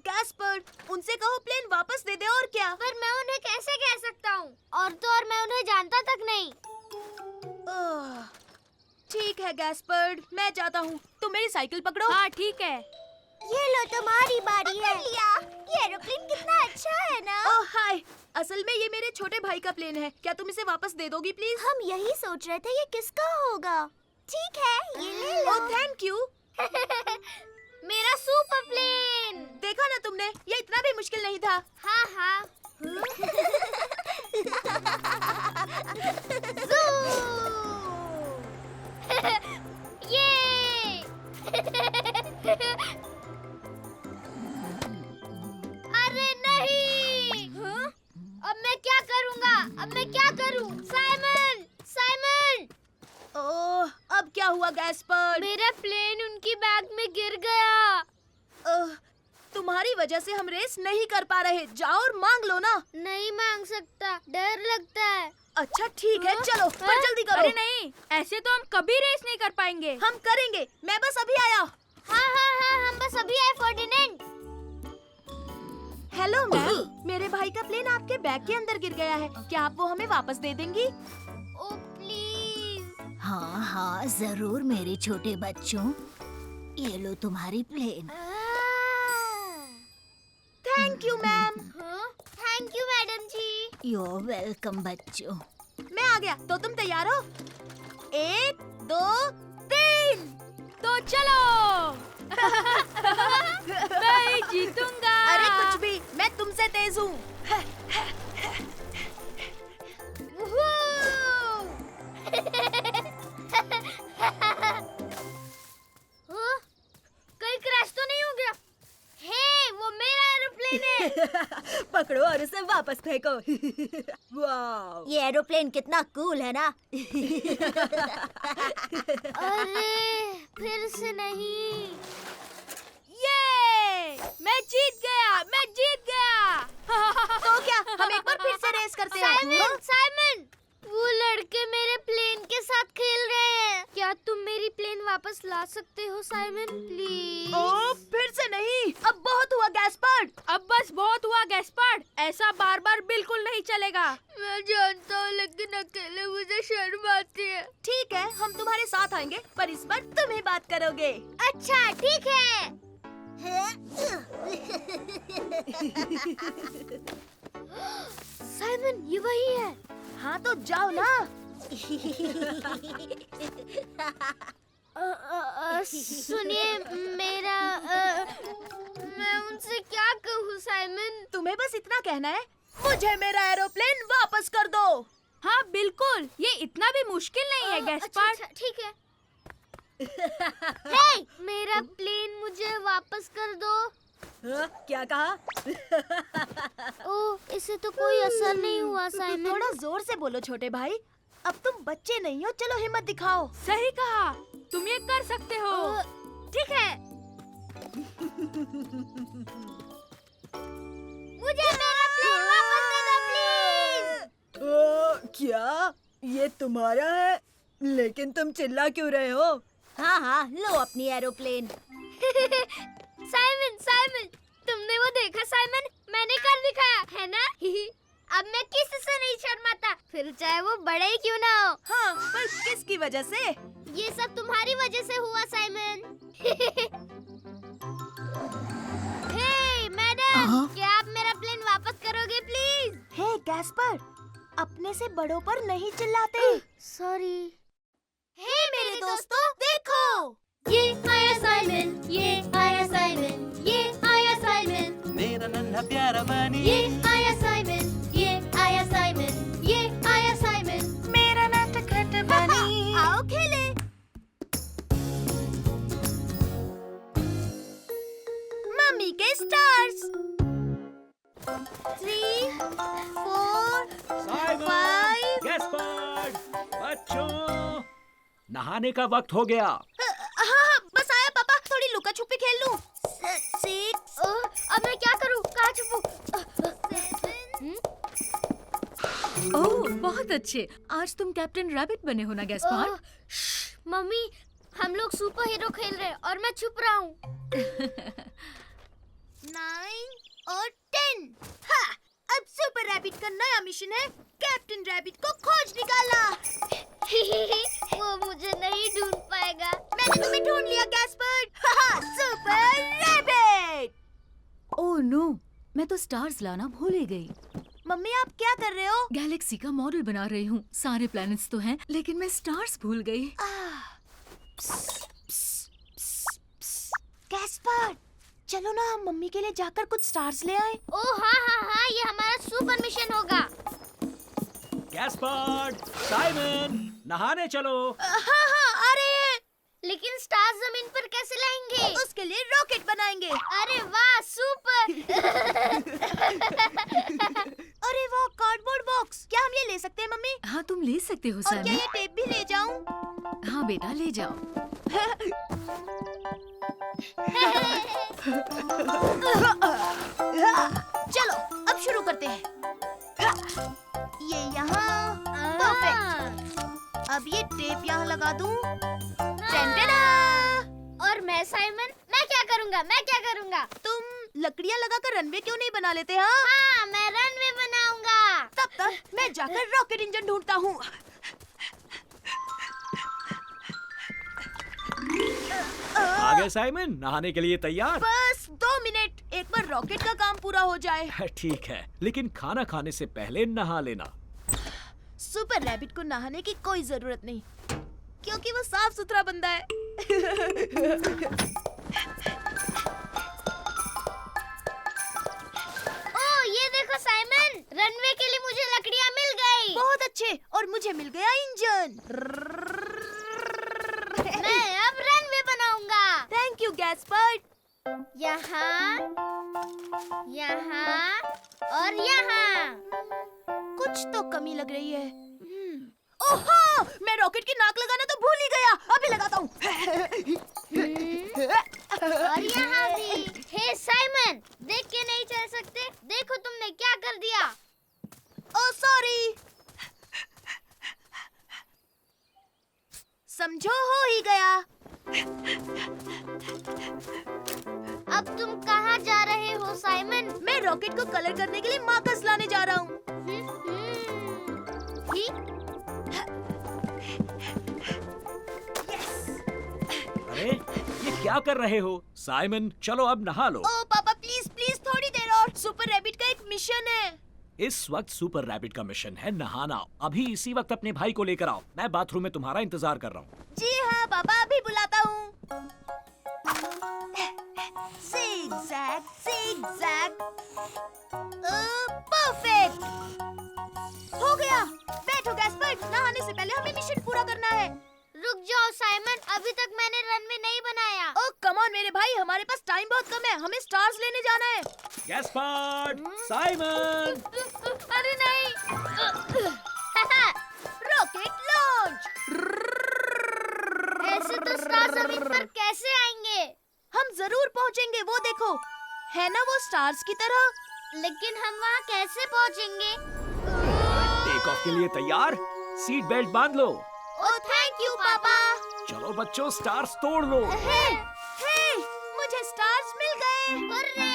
गैस्पर्ड, उनसे कहो प्लेन वापस दे दे, और क्या। पर मैं उन्हें कैसे कह सकता हूँ? और तो और मैं उन्हें जानता तक नहीं। ठीक है गैस्पर्ड, मैं जाता हूँ। तुम मेरी साइकिल पकड़ो। हाँ ठीक है। ये लो, तुम्हारी बारी है। ये एरोप्लेन कितना अच्छा है ना? ओह हाय, असल में ये मेरे छोटे भाई का प्लेन है। क्या तुम इसे वापस दे दोगी प्लीज? हम यही सोच रहे थे, ये किसका होगा? ठीक है, ये ले लो। ओह थैंक यू। मेरा सुपर प्लेन। देखा ना तुमने, ये इतना भी मुश्किल नहीं था। हाँ हाँ। ये अरे नहीं। अब मैं क्या करूँगा? अब मैं क्या करूँ? साइमन, साइमन, ओह, अब क्या हुआ गैस्पर्ड? मेरा प्लेन उनकी बैग में गिर गया। ओह, तुम्हारी वजह से हम रेस नहीं कर पा रहे। जाओ और मांग लो ना। नहीं मांग सकता, डर लगता है। अच्छा ठीक है, चलो पर जल्दी करो। अरे नहीं, ऐसे तो हम कभी रेस नहीं कर पाएंगे। हम करेंगे, मैं बस अभी आया। हाँ हाँ हाँ, हम बस अभी आए फर्डिनेंड। हेलो मैम, मेरे भाई का प्लेन आपके बैग के अंदर गिर गया है। क्या आप वो हमें वापस दे देंगी? Oh please. हाँ हाँ जरूर मेरे छोटे बच्चों, ये लो तुम्हारी plane. Thank you ma'am. Thank you madam ji. You are welcome बच्चों। मैं आ गया, तो तुम तैयार हो? 1, 2, 3। तो चलो। मैं ही जीतूंगा। अरे कुछ भी, मैं तुमसे तेज हूँ। कहीं क्रैश तो नहीं हो गया? हे, वो मेरा एरोप्लेन है। पकड़ो और उसे वापस फेंको। वाह, ये एरोप्लेन कितना कूल है ना। अरे फिर से नहीं। ये मैं जीत गया, मैं जीत गया। तो क्या, हम एक बार फिर से रेस करते हैं? साइमन, साइमन, उड़ा सकते हो साइमन प्लीज? ओ फिर से नहीं, अब बहुत हुआ गैस्पर्ड। अब बस बहुत हुआ गैस्पर्ड, ऐसा बार बार बिल्कुल नहीं चलेगा। मैं जानता हूँ लेकिन अकेले मुझे शर्म आती है। ठीक है, हम तुम्हारे साथ आएंगे, पर इस बार तुम ही बात करोगे। अच्छा ठीक है। साइमन ये वही है। हाँ तो जाओ ना। सुनिए मेरा मैं उनसे क्या कहूँ साइमन? तुम्हें बस इतना कहना है, मुझे मेरा एरोप्लेन वापस कर दो। हाँ बिल्कुल, ये इतना भी मुश्किल नहीं है गैस्पर्ड। अच्छा, ठीक है। हे, मेरा प्लेन मुझे वापस कर दो। क्या कहा? ओह, इसे तो कोई असर नहीं हुआ साइमन। थोड़ा जोर से बोलो छोटे भाई, अब तुम बच्चे नहीं हो, चलो हिम्मत दिखाओ। सही कहा, तुम ये कर सकते हो। ठीक है। मुझे मेरा प्लेन वापस दे दो प्लीज। क्या ये तुम्हारा है? लेकिन तुम चिल्ला क्यों रहे हो? हाँ हाँ, लो अपनी एरोप्लेन। साइमन साइमन, तुमने वो देखा साइमन? मैंने कर दिखाया है ना? अब मैं किसी से नहीं शर्माता, फिर चाहे वो बड़े ही क्यों ना हो। हाँ, पर किसकी वजह से? ये सब तुम्हारी वजह से हुआ साइमन। हे मैडम, क्या आप मेरा प्लेन वापस करोगे प्लीज? हे गैस्पर, अपने से बड़ों पर नहीं चिल्लाते। सॉरी। हे मेरे दोस्तों, देखो। ये आया साइमन, ये आया साइमन, ये आया साइमन, मेरा नन्हा प्यारा बनी। ये आया साइमन, ये आया साइमन, ये आया साइमन, मेरा नटखट बनी। आओ खेले। मम्मी के स्टार्स। 3, 4, साइमन, 5। गैस्पर्ड, बच्चों, नहाने का वक्त हो गया। हाँ, बस आया पापा, थोड़ी लुका छुपी खेल लूं। 6। अब मैं क्या करूं? कहाँ छुपूं? ओह बहुत अच्छे, आज तुम कैप्टन रैबिट बने हो ना गैस्पर्ड? मम्मी, हम लोग सुपर हीरो खेल रहे हैं और मैं छुप रहा हूँ। 9 और 10। हाँ, अब सुपर रैबिट का नया मिशन है कैप्टन रैबिट को खोज निकालना। वो मुझे नहीं ढूंढ पाएगा। मैंने तुम्हें ढूंढ लिया Gaspard. Super rabbit. Oh no, मैं तो स्टार्स लाना भूल ही गई। मम्मी आप क्या कर रहे हो? गैलेक्सी का मॉडल बना रही हूँ। सारे प्लैनेट्स तो हैं, लेकिन मैं स्टार्स भूल गई। गैस्पर्ड, चलो ना हम मम्मी के लिए जाकर कुछ स्टार्स ले आए। ओह हाँ हाँ हाँ, ये हमारा सुपर मिशन होगा। गैस्पर्ड, साइमन, नहाने चलो। हाँ हाँ, आ रहे हैं। लेकिन स्टार्स जमीन पर कैसे लाएंगे? उसके लिए रॉकेट बनाएंगे। अरे वाह, सुपर। अरे वाह, कार्डबोर्ड बॉक्स। क्या हम ये ले सकते हैं मम्मी? हाँ तुम ले सकते हो और क्या साइमन। ये टेप भी ले जाऊं? हाँ बेटा ले जाओ। चलो अब शुरू करते हैं। ये यहाँ, परफेक्ट। अब ये टेप यहाँ लगा दूं। टेंटेना! और मैं साइमन, मैं क्या करूँगा? मैं क्या करूँगा? तुम लकड़ियाँ लगाकर रनवे क्यों नहीं बना लेते? हाँ, हाँ, मैं रनवे बनाऊंगा। तब तक मैं जाकर रॉकेट इंजन ढूंढता हूँ। आ गए साइमन, नहाने के लिए तैयार? बस 2 मिनट, एक बार रॉकेट का काम पूरा हो जाए। ठीक है, लेकिन खाना खाने से पहले नहा लेना। सुपर रैबिट को नहाने की कोई जरूरत नहीं, क्योंकि वो साफ सुथरा बंदा है। ओह, ये देखो साइमन, रनवे के लिए मुझे लकड़ियाँ मिल गई। बहुत अच्छे, और मुझे मिल गया इंजन। मैं अब रनवे बनाऊंगा। Thank you Gaspard. यहाँ, यहाँ और यहाँ। कुछ तो कमी लग रही है। ओहो, मैं रॉकेट की नाक लगाना तो भूल ही गया। अभी लगाता हूँ। और यहाँ भी। हे साइमन, देख के नहीं चल सकते? देखो तुमने क्या कर दिया। Oh sorry. समझो हो ही गया। अब तुम कहाँ जा रहे हो साइमन? मैं रॉकेट को कलर करने के लिए मार्कर्स लाने जा रहा हूँ। अरे ये क्या कर रहे हो साइमन? चलो अब नहा लो। ओ पापा प्लीज प्लीज थोड़ी देर और। सुपर रैबिट का एक मिशन है। इस वक्त सुपर रैबिट का मिशन है नहाना। अभी इसी वक्त अपने भाई को लेकर आओ। मैं बाथरूम में तुम्हारा इंतजार कर रहा हूँ। जी हाँ पापा, अभी बुलाता हूँ। Zigzag, zigzag. परफेक्ट। हो गया। बैठो गैस्पर्ड, नहाने से पहले हमें मिशन पूरा करना है। रुक जाओ साइमन, अभी तक मैंने रनवे नहीं बनाया। ओ कम ऑन मेरे भाई, हमारे पास टाइम बहुत कम है। हमें स्टार्स लेने जाना है। Gaspard, Simon. अरे नहीं। Rocket launch. ऐसे तो स्टार जमीन पर कैसे आएंगे? हम जरूर पहुंचेंगे, वो देखो है ना वो स्टार्स की तरह। लेकिन हम वहाँ कैसे पहुँचेंगे? टेक ऑफ के लिए तैयार? सीट बेल्ट बांध लो। ओ थैंक यू पापा। चलो बच्चों, स्टार्स तोड़ लो। हे, मुझे स्टार्स मिल गए। हुर्रे!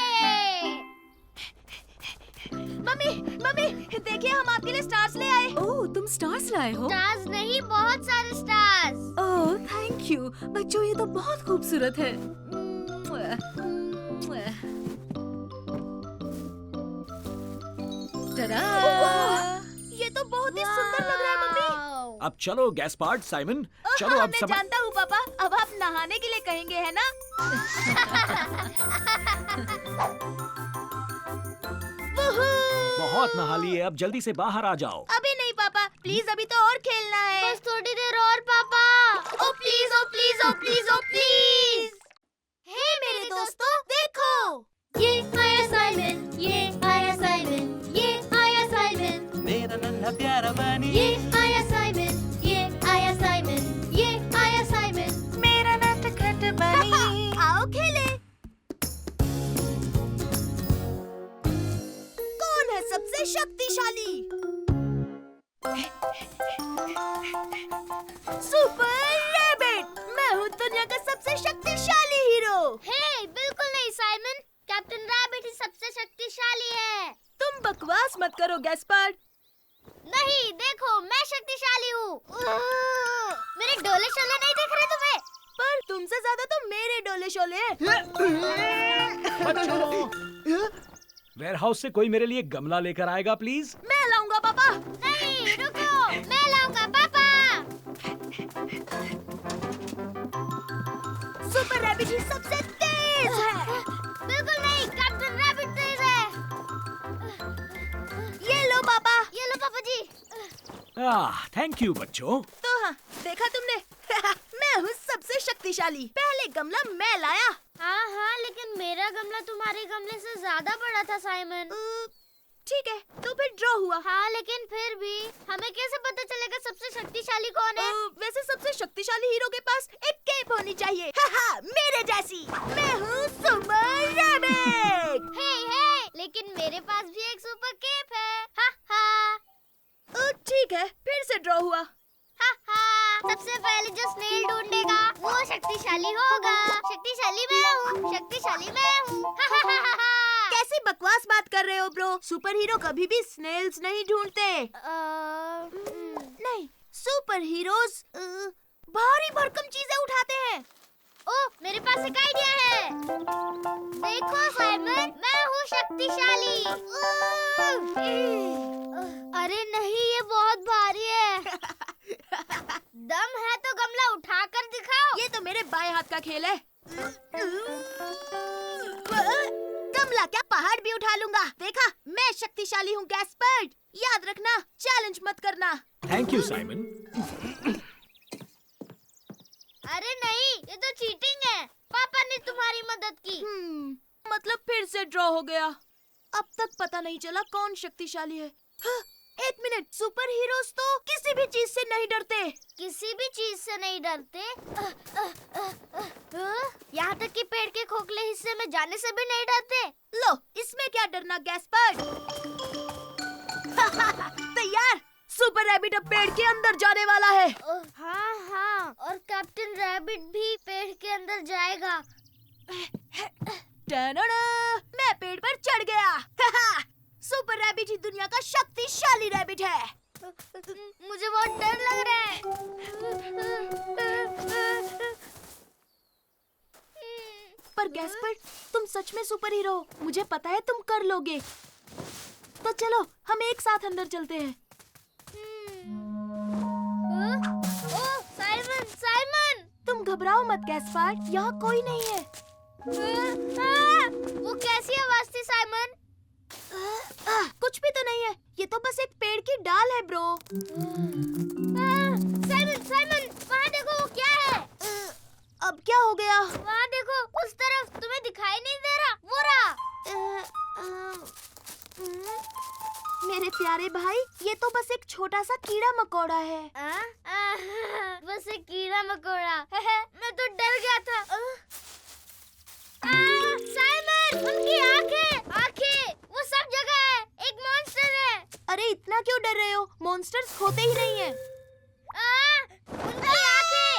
मम्मी मम्मी देखिए, हम आपके लिए स्टार्स ले आए। ओह, तुम स्टार्स लाए हो? स्टार्स नहीं, बहुत सारे स्टार्स। ओह, थैंक यू बच्चों, ये तो बहुत खूबसूरत है। टडा! ये तो बहुत ही सुंदर लग रहा है मम्मी। अब चलो गैस्पार्ड, साइमन, चलो अब मैं सब। जानता हूँ पापा, अब आप नहाने के लिए कहेंगे है ना? बहुत नहा लिए, अब जल्दी से बाहर आ जाओ। अभी नहीं पापा, प्लीज अभी तो और खेलना है। बस थोड़ी देर और पापा। Oh please oh please oh please oh please. हे मेरे दोस्तों, देखो ये आया साइमन, ये आया साइमन, ये आया साइमन, मेरा नन्हा प्यारा बनी। ये आया साइमन, ये आया साइमन, ये आया साइमन, मेरा नटखट बनी। आओ खेले। कौन है सबसे शक्तिशाली? Super rabbit. मैं हूँ दुनिया का सबसे शक्तिशाली हीरो। हे बिल्कुल नहीं साइमन, कैप्टन रैबिट ही सबसे शक्तिशाली है। तुम बकवास मत करो गैस्पार्ड। नहीं, देखो मैं शक्तिशाली हूँ। मेरे डोले शोले नहीं दिख रहे तुम्हें? पर तुमसे ज्यादा तो मेरे डोले शोले हैं। वेयर हाउस से कोई मेरे लिए गमला लेकर आएगा प्लीज? मैं लाऊंगा पापा। नहीं, रुको, मैं लाऊंगा पापा। सुपर रैबिट ही सबसे तेज है। बिल्कुल नहीं, कैप्टन रैबिट तेज है। ये लो पापा। ये लो पापा जी। थैंक यू बच्चों। तो हाँ, देखा तुमने? मैं हूँ सबसे शक्तिशाली। पहले गमला मैं लाया। हाँ, लेकिन मेरा गमला तुम्हारे गमले से ज्यादा बड़ा था साइमन। ठीक है, तो फिर ड्रॉ हुआ। हाँ, लेकिन फिर भी हमें कैसे पता चलेगा सबसे शक्तिशाली कौन है? वैसे सबसे शक्तिशाली हीरो के पास एक केप होनी चाहिए। मेरे जैसी। मैं हूँ सुपर रैबिट। हे, लेकिन मेरे पास भी एक सुपर केप है। ठीक है, फिर से ड्रॉ हुआ। सबसे पहले जो स्नेल ढूंढेगा वो शक्तिशाली होगा। शक्तिशाली मैं हूँ, शक्तिशाली मैं हूँ। कैसी बकवास बात कर रहे हो ब्रो? सुपर हीरो कभी भी स्नेल्स नहीं ढूंढते। नहीं, सुपर हीरोज भारी भरकम चीजें उठाते हैं। ओह, मेरे पास एक आइडिया है। देखो साइमन, मैं हूँ शक्तिशाली। अरे नहीं, ये बहुत भारी है। दम है तो गमला उठाकर दिखाओ। ये तो मेरे बाएं हाथ का खेल है। गमला क्या, पहाड़ भी उठा लूंगा। देखा, मैं शक्तिशाली हूँ गैस्पर्ड। याद रखना, चैलेंज मत करना। Thank you Simon. अरे नहीं, ये तो चीटिंग है। पापा ने तुम्हारी मदद की। मतलब फिर से ड्रॉ हो गया। अब तक पता नहीं चला कौन शक्तिशाली है। एक मिनट, सुपर हीरोज तो किसी भी चीज से नहीं डरते। किसी भी चीज से नहीं डरते? यहाँ तक कि पेड़ के खोखले हिस्से में जाने से भी नहीं डरते। लो, इसमें क्या डरना गैस्पर्ड। तैयार, सुपर रैबिट अब पेड़ के अंदर जाने वाला है। हाँ, और कैप्टन रैबिट भी पेड़ के अंदर जाएगा। टनडा, मैं पेड़ पर चढ़ गया। सुपर रैबिट ही दुनिया का शक्तिशाली रैबिट है। मुझे बहुत डर लग रहा है। पर गैस्पर, तुम सच में सुपर हीरो हो। मुझे पता है तुम कर लोगे। तो चलो हम एक साथ अंदर चलते हैं। ओह साइमन, साइमन! तुम घबराओ मत गैस्पर, यहाँ कोई नहीं है। वो कैसी आवाज थी साइमन? कुछ भी तो नहीं है, ये तो बस एक पेड़ की डाल है ब्रो। साइमन, साइमन, वहाँ देखो, वो क्या है? अब क्या हो गया? वहाँ देखो, उस तरफ। तुम्हें दिखाई नहीं दे रहा? वो रहा। मेरे प्यारे भाई, ये तो बस एक छोटा सा कीड़ा मकोड़ा है। बस एक कीड़ा मकोड़ा। मैं तो डर गया था। साइमन, उनकी आंखें, आंखें, वो सब जगह है। एक मॉन्स्टर है। अरे इतना क्यों डर रहे हो? मॉन्स्टर्स होते ही नहीं है। उनकी आंखें।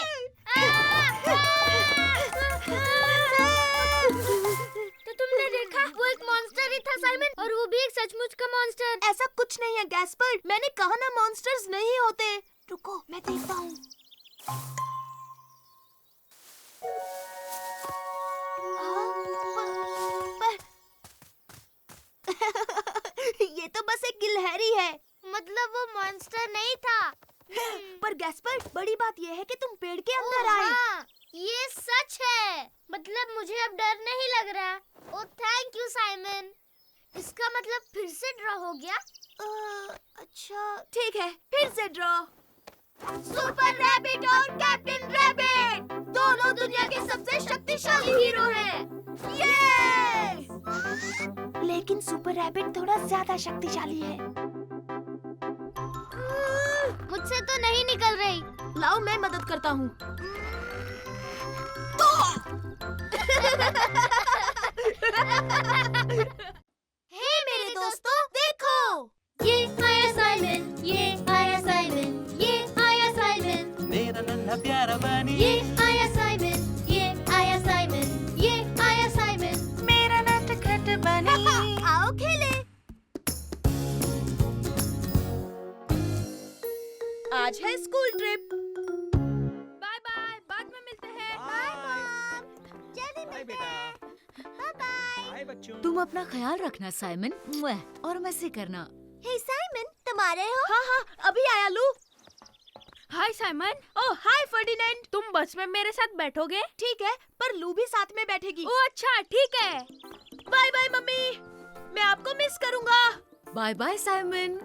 तो तुमने देखा, वो एक मॉन्स्टर ही था साइमन, और वो भी एक सचमुच का मॉन्स्टर। ऐसा कुछ नहीं है गैस्पर, मैंने कहा ना मॉन्स्टर्स नहीं होते। रुको, मैं देखता हूँ। ये तो बस एक गिलहरी है। मतलब वो मॉन्स्टर नहीं था। पर गैस्पर, बड़ी बात ये है कि तुम पेड़ के अंदर आए। हाँ, ये सच है। मतलब मुझे अब डर नहीं लग रहा। ओह थैंक यू साइमन। इसका मतलब फिर से ड्रॉ हो गया? अच्छा ठीक है, फिर से ड्रॉ। सुपर रैबिट और कैप्टन रैबिट दोनों दुनिया के सबसे शक्तिशाली हीरो हैं। ये! लेकिन सुपर रैबिट थोड़ा ज्यादा शक्तिशाली है। मुझसे तो नहीं निकल रही। लाओ मैं मदद करता हूँ। हे मेरे दोस्तों, देखो। ये आया साइमन, ये आया साइमन, ये आया साइमन, मेरा नन्हा प्यारा बनी ये आया साइमन, ये आया साइमन, ये आया साइमन। मेरा नटखट बनी। आओ खेले। आज है स्कूल ट्रिप। बाय बाय, बाद में मिलते हैं। बाय बेटा। बाय बच्चों। तुम अपना ख्याल रखना साइमन, मुआ, और मस्ती करना। हे साइमन, तुम आ रहे हो? हाँ हाँ, अभी आया लू। हाय साइमन। ओह हाय फर्डिनेंड। तुम बस में मेरे साथ बैठोगे? ठीक है, पर लू भी साथ में बैठेगी। ओह अच्छा, ठीक है। बाय बाय मम्मी, मैं आपको मिस करूंगा। Bye bye Simon.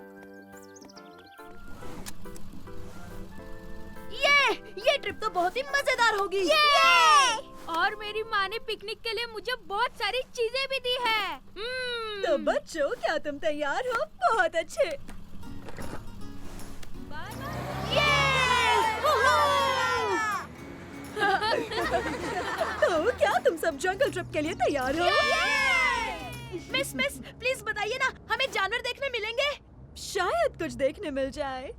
ये ट्रिप तो बहुत ही मजेदार होगी। और मेरी माँ ने पिकनिक के लिए मुझे बहुत सारी चीजें भी दी है। तो बच्चों, क्या तुम तैयार हो? बहुत अच्छे। तो क्या तुम सब जंगल ट्रिप के लिए तैयार हो? मिस प्लीज बताइए ना, हमें जानवर देखने मिलेंगे? शायद कुछ देखने मिल जाए।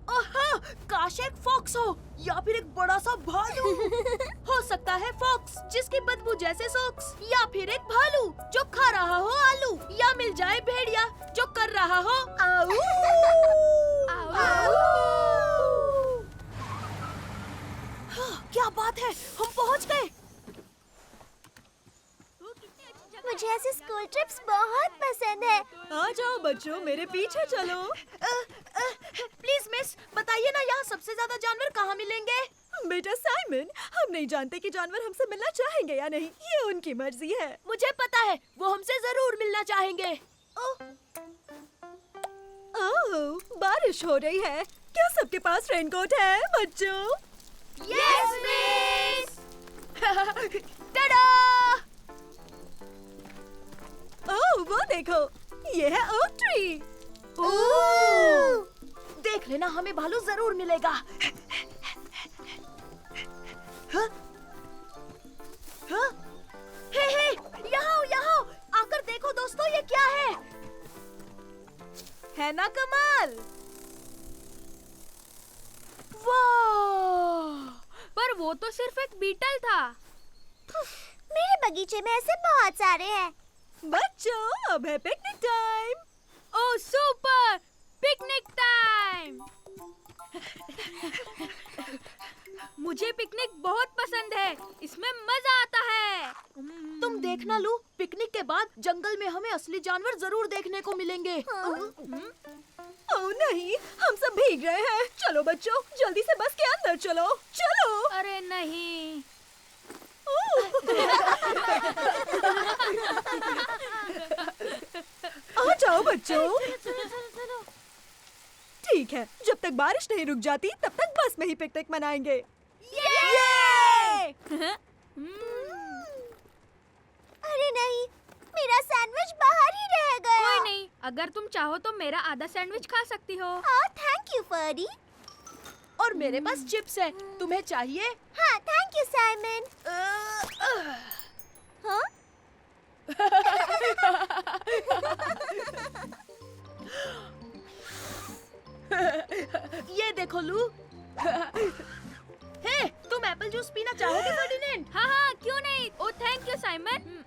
ओह, काश एक फॉक्स हो या फिर एक बड़ा सा भालू। हो सकता है फॉक्स जिसकी बदबू जैसे सॉक्स, या फिर एक भालू जो खा रहा हो आलू, या मिल जाए भेड़िया जो कर रहा हो आऊ। क्या बात है, हम पहुंच गए। मुझे ऐसी स्कूल ट्रिप्स बहुत पसंद है। आ जाओ बच्चों, मेरे पीछे चलो। प्लीज मिस, बताइए ना यहाँ सबसे ज्यादा जानवर कहाँ मिलेंगे? बेटा साइमन, हम नहीं जानते कि जानवर हमसे मिलना चाहेंगे या नहीं, ये उनकी मर्जी है। मुझे पता है, वो हमसे जरूर मिलना चाहेंगे। ओह, बारिश हो रही है। क्या सबके पास रेनकोट है बच्चों? Yes miss. टाडा! ओह, वो देखो, ये है ओक ट्री। देख लेना, हमें भालू जरूर मिलेगा। हाँ? हाँ? हे, यहाँ आकर देखो दोस्तों, ये क्या है ना कमाल? वाह! पर वो तो सिर्फ एक बीटल था। मेरे बगीचे में ऐसे बहुत सारे हैं। बच्चों, अब है पिकनिक टाइम। ओह सुपर, पिकनिक टाइम। मुझे पिकनिक बहुत पसंद है, इसमें मजा आता है। तुम देखना लू, पिकनिक के बाद जंगल में हमें असली जानवर जरूर देखने को मिलेंगे। ओह नहीं, हम सब भीग रहे हैं। चलो बच्चों, जल्दी से बस के अंदर चलो। चलो। अरे नहीं। आ जाओ बच्चों। ठीक है, जब तक बारिश नहीं रुक जाती तब तक बस में ही पिकनिक मनाएंगे। अरे नहीं, मेरा सैंडविच बाहर ही रह गया। कोई नहीं, अगर तुम चाहो तो मेरा आधा सैंडविच खा सकती हो। हाँ, थैंक यू फरी। और मेरे पास चिप्स है, तुम्हें चाहिए? हाँ, थैंक यू साइमन। हाँ? ये देखो लू। हे, तुम एप्पल जूस पीना चाहोगे फर्डिनेंड? हाँ हाँ, क्यों नहीं। ओह थैंक यू साइमन।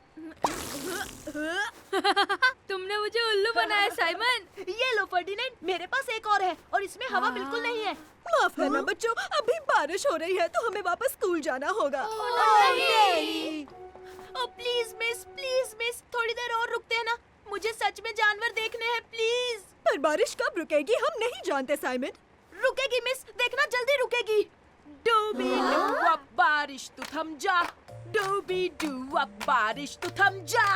तुमने मुझे उल्लू बनाया साइमन। ये लो फर्डिनेंड, मेरे पास एक और है और इसमें हवा बिल्कुल नहीं है। माफ करना बच्चों, अभी बारिश हो रही है तो हमें वापस स्कूल जाना होगा। ओ प्लीज मिस, थोड़ी देर और रुकते हैं ना। मुझे सच में जानवर देखने हैं, प्लीज। पर बारिश कब रुकेगी हम नहीं जानते साइमन। रुकेगी मिस, देखना जल्दी रुकेगी। डूबी डू अब बारिश तू थम जा, डूबी डू अब बारिश तू थम जा,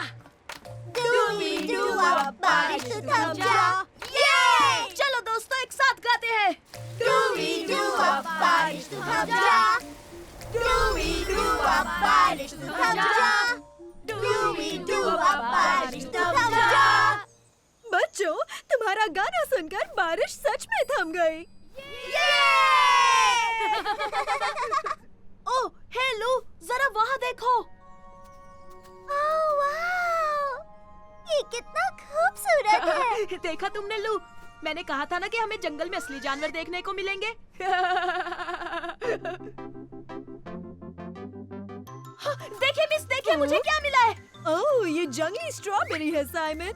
डूबी डू अब बारिश तू थम जा। ये! चलो दोस्तों, एक साथ गाते हैं। डूबी डू अब बारिश तू थम जा, डूबी डू अब बारिश तू थम जा, डूबी डू अब बारिश तू थम जा। बच्चों, तुम्हारा गाना सुनकर बारिश सच में थम गई। ओह, हे लू, जरा वहाँ देखो। ओह वाह, ये कितना खूबसूरत है। देखा तुमने लू, मैंने कहा था ना कि हमें जंगल में असली जानवर देखने को मिलेंगे। देखिए मिस, देखिए मुझे क्या मिला है। ओह, ये जंगली स्ट्रॉबेरी है साइमन।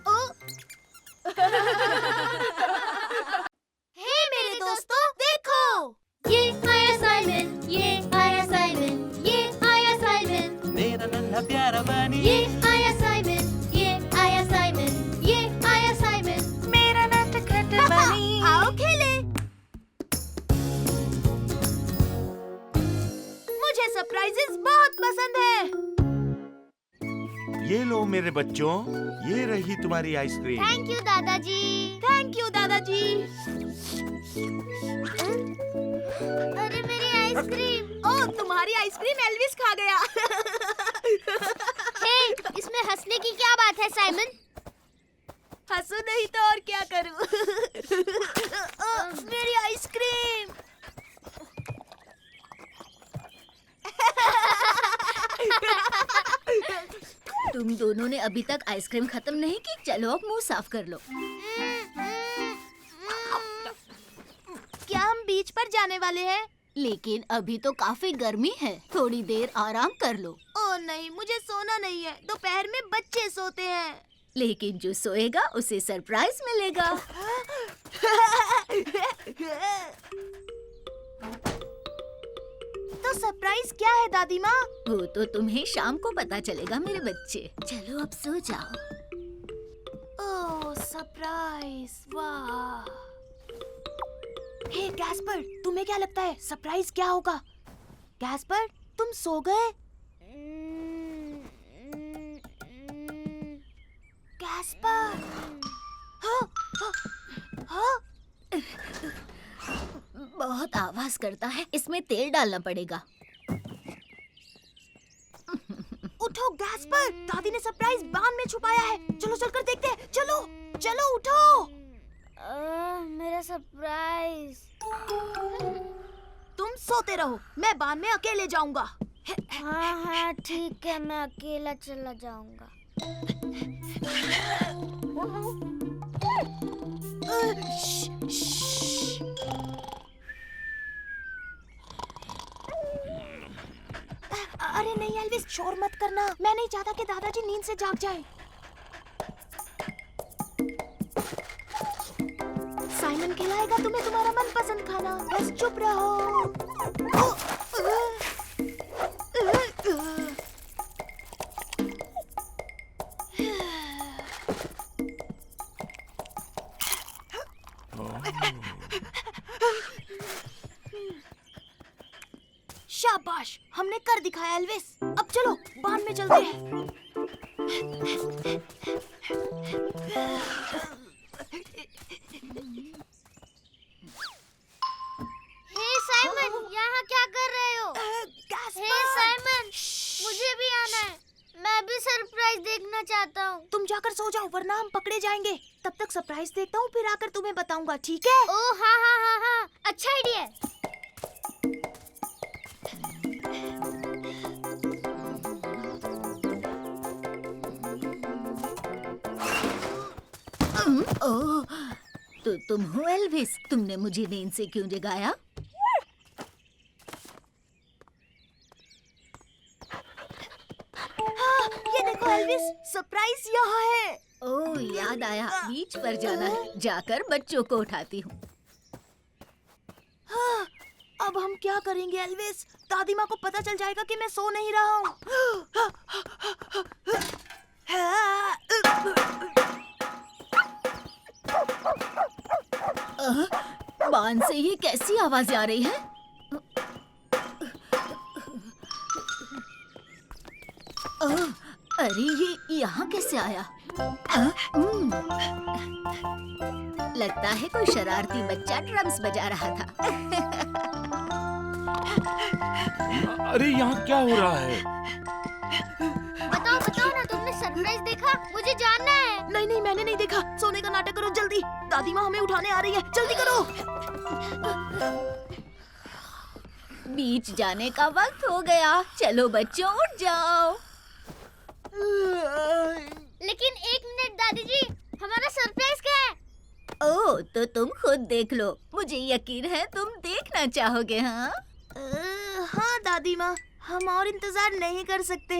हे मेरे दोस्तों, देखो, ये आया साइमन, ये आया साइमन, ये आया साइमन, मेरा नन्हा प्यारा बानी, ये आया साइमन, ये आया साइमन, ये आया साइमन, मेरा नटखट बनी। आओ खेले। मुझे सरप्राइजेस बहुत पसंद है। ये लो मेरे बच्चों, ये रही तुम्हारी आइसक्रीम। थैंक यू दादाजी। थैंक यू दादाजी। अरे मेरी आइसक्रीम। ओह, तुम्हारी आइसक्रीम एल्विस खा गया। हे, इसमें हंसने की क्या बात है साइमन? हंसू नहीं तो और क्या करूं। मेरी आइसक्रीम। तुम दोनों ने अभी तक आइसक्रीम खत्म नहीं की। चलो अब मुंह साफ कर लो। क्या हम बीच पर जाने वाले हैं? लेकिन अभी तो काफी गर्मी है, थोड़ी देर आराम कर लो। ओह नहीं, मुझे सोना नहीं है, दोपहर में बच्चे सोते हैं। लेकिन जो सोएगा उसे सरप्राइज मिलेगा। तो सरप्राइज क्या है दादी माँ? वो तो तुम्हें शाम को पता चलेगा मेरे बच्चे। चलो अब सो जाओ। ओह सरप्राइज, वाह। हे गैस्पर, तुम्हें क्या लगता है सरप्राइज क्या होगा? गैस्पर, तुम सो गए? गैस्पर, हाँ, हाँ, हाँ। बहुत आवाज करता है, इसमें तेल डालना पड़ेगा। उठो गैस्पर, दादी ने सरप्राइज बांध में छुपाया है। चलो चलकर देखते हैं। चलो चलो उठो। मेरा सरप्राइज। तुम सोते रहो, मैं बांध में अकेले जाऊंगा। हाँ हाँ ठीक है, मैं अकेला चला जाऊंगा। शोर मत करना, मैं नहीं चाहता कि दादाजी नींद से जाग जाएं। साइमन खिलाएगा तुम्हें तुम्हारा मनपसंद खाना, बस चुप रहो। शाबाश, हमने कर दिखाया एल्विस। अब चलो बांध में चलते हैं। हे साइमन, यहाँ क्या कर रहे हो? हे साइमन, मुझे भी आना है। मैं भी सरप्राइज देखना चाहता हूँ। तुम जाकर सो जाओ वरना हम पकड़े जाएंगे। तब तक सरप्राइज देखता हूँ, फिर आकर तुम्हें बताऊंगा, ठीक है? ओह हाँ हाँ हाँ हाँ, अच्छा आइडिया है। ओह, तो तुम हो एल्विस? तुमने मुझे नींद से क्यों जगाया? ये देखो एल्विस, सरप्राइज यहाँ है। ओह, याद आया, बीच पर जाना है। जाकर बच्चों को उठाती हूँ। हाँ, अब हम क्या करेंगे एल्विस? दादी माँ को पता चल जाएगा कि मैं सो नहीं रहा हूँ। बांध से ये कैसी आवाजें आ रही है? अरे ये यहाँ कैसे आया? लगता है कोई शरारती बच्चा ड्रम्स बजा रहा था। अरे यहाँ क्या हो रहा है? बताओ बताओ ना, तुमने सरप्राइज देखा? मुझे जानना है। नहीं नहीं, मैंने नहीं देखा। सोने का नाटक करो जल्दी, दादी माँ हमें उठाने आ रही है। जल्दी करो। बीच जाने का वक्त हो गया। चलो बच्चों, उठ जाओ। लेकिन एक मिनट दादी जी, हमारा सरप्राइज क्या है? ओह, तो तुम खुद देख लो। मुझे यकीन है तुम देखना चाहोगे। हाँ हाँ दादी माँ, हम और इंतजार नहीं कर सकते।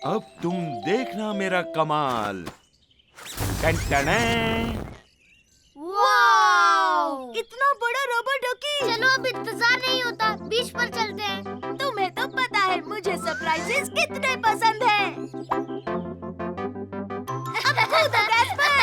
अब तुम देखना मेरा कमाल। टन-टन-टन। वाओ! इतना बड़ा रबर डकी। चलो अब इंतजार नहीं होता, बीच पर चलते हैं। तुम्हें तो पता है मुझे सरप्राइजेस कितने पसंद हैं। अब कूदो गैस पर।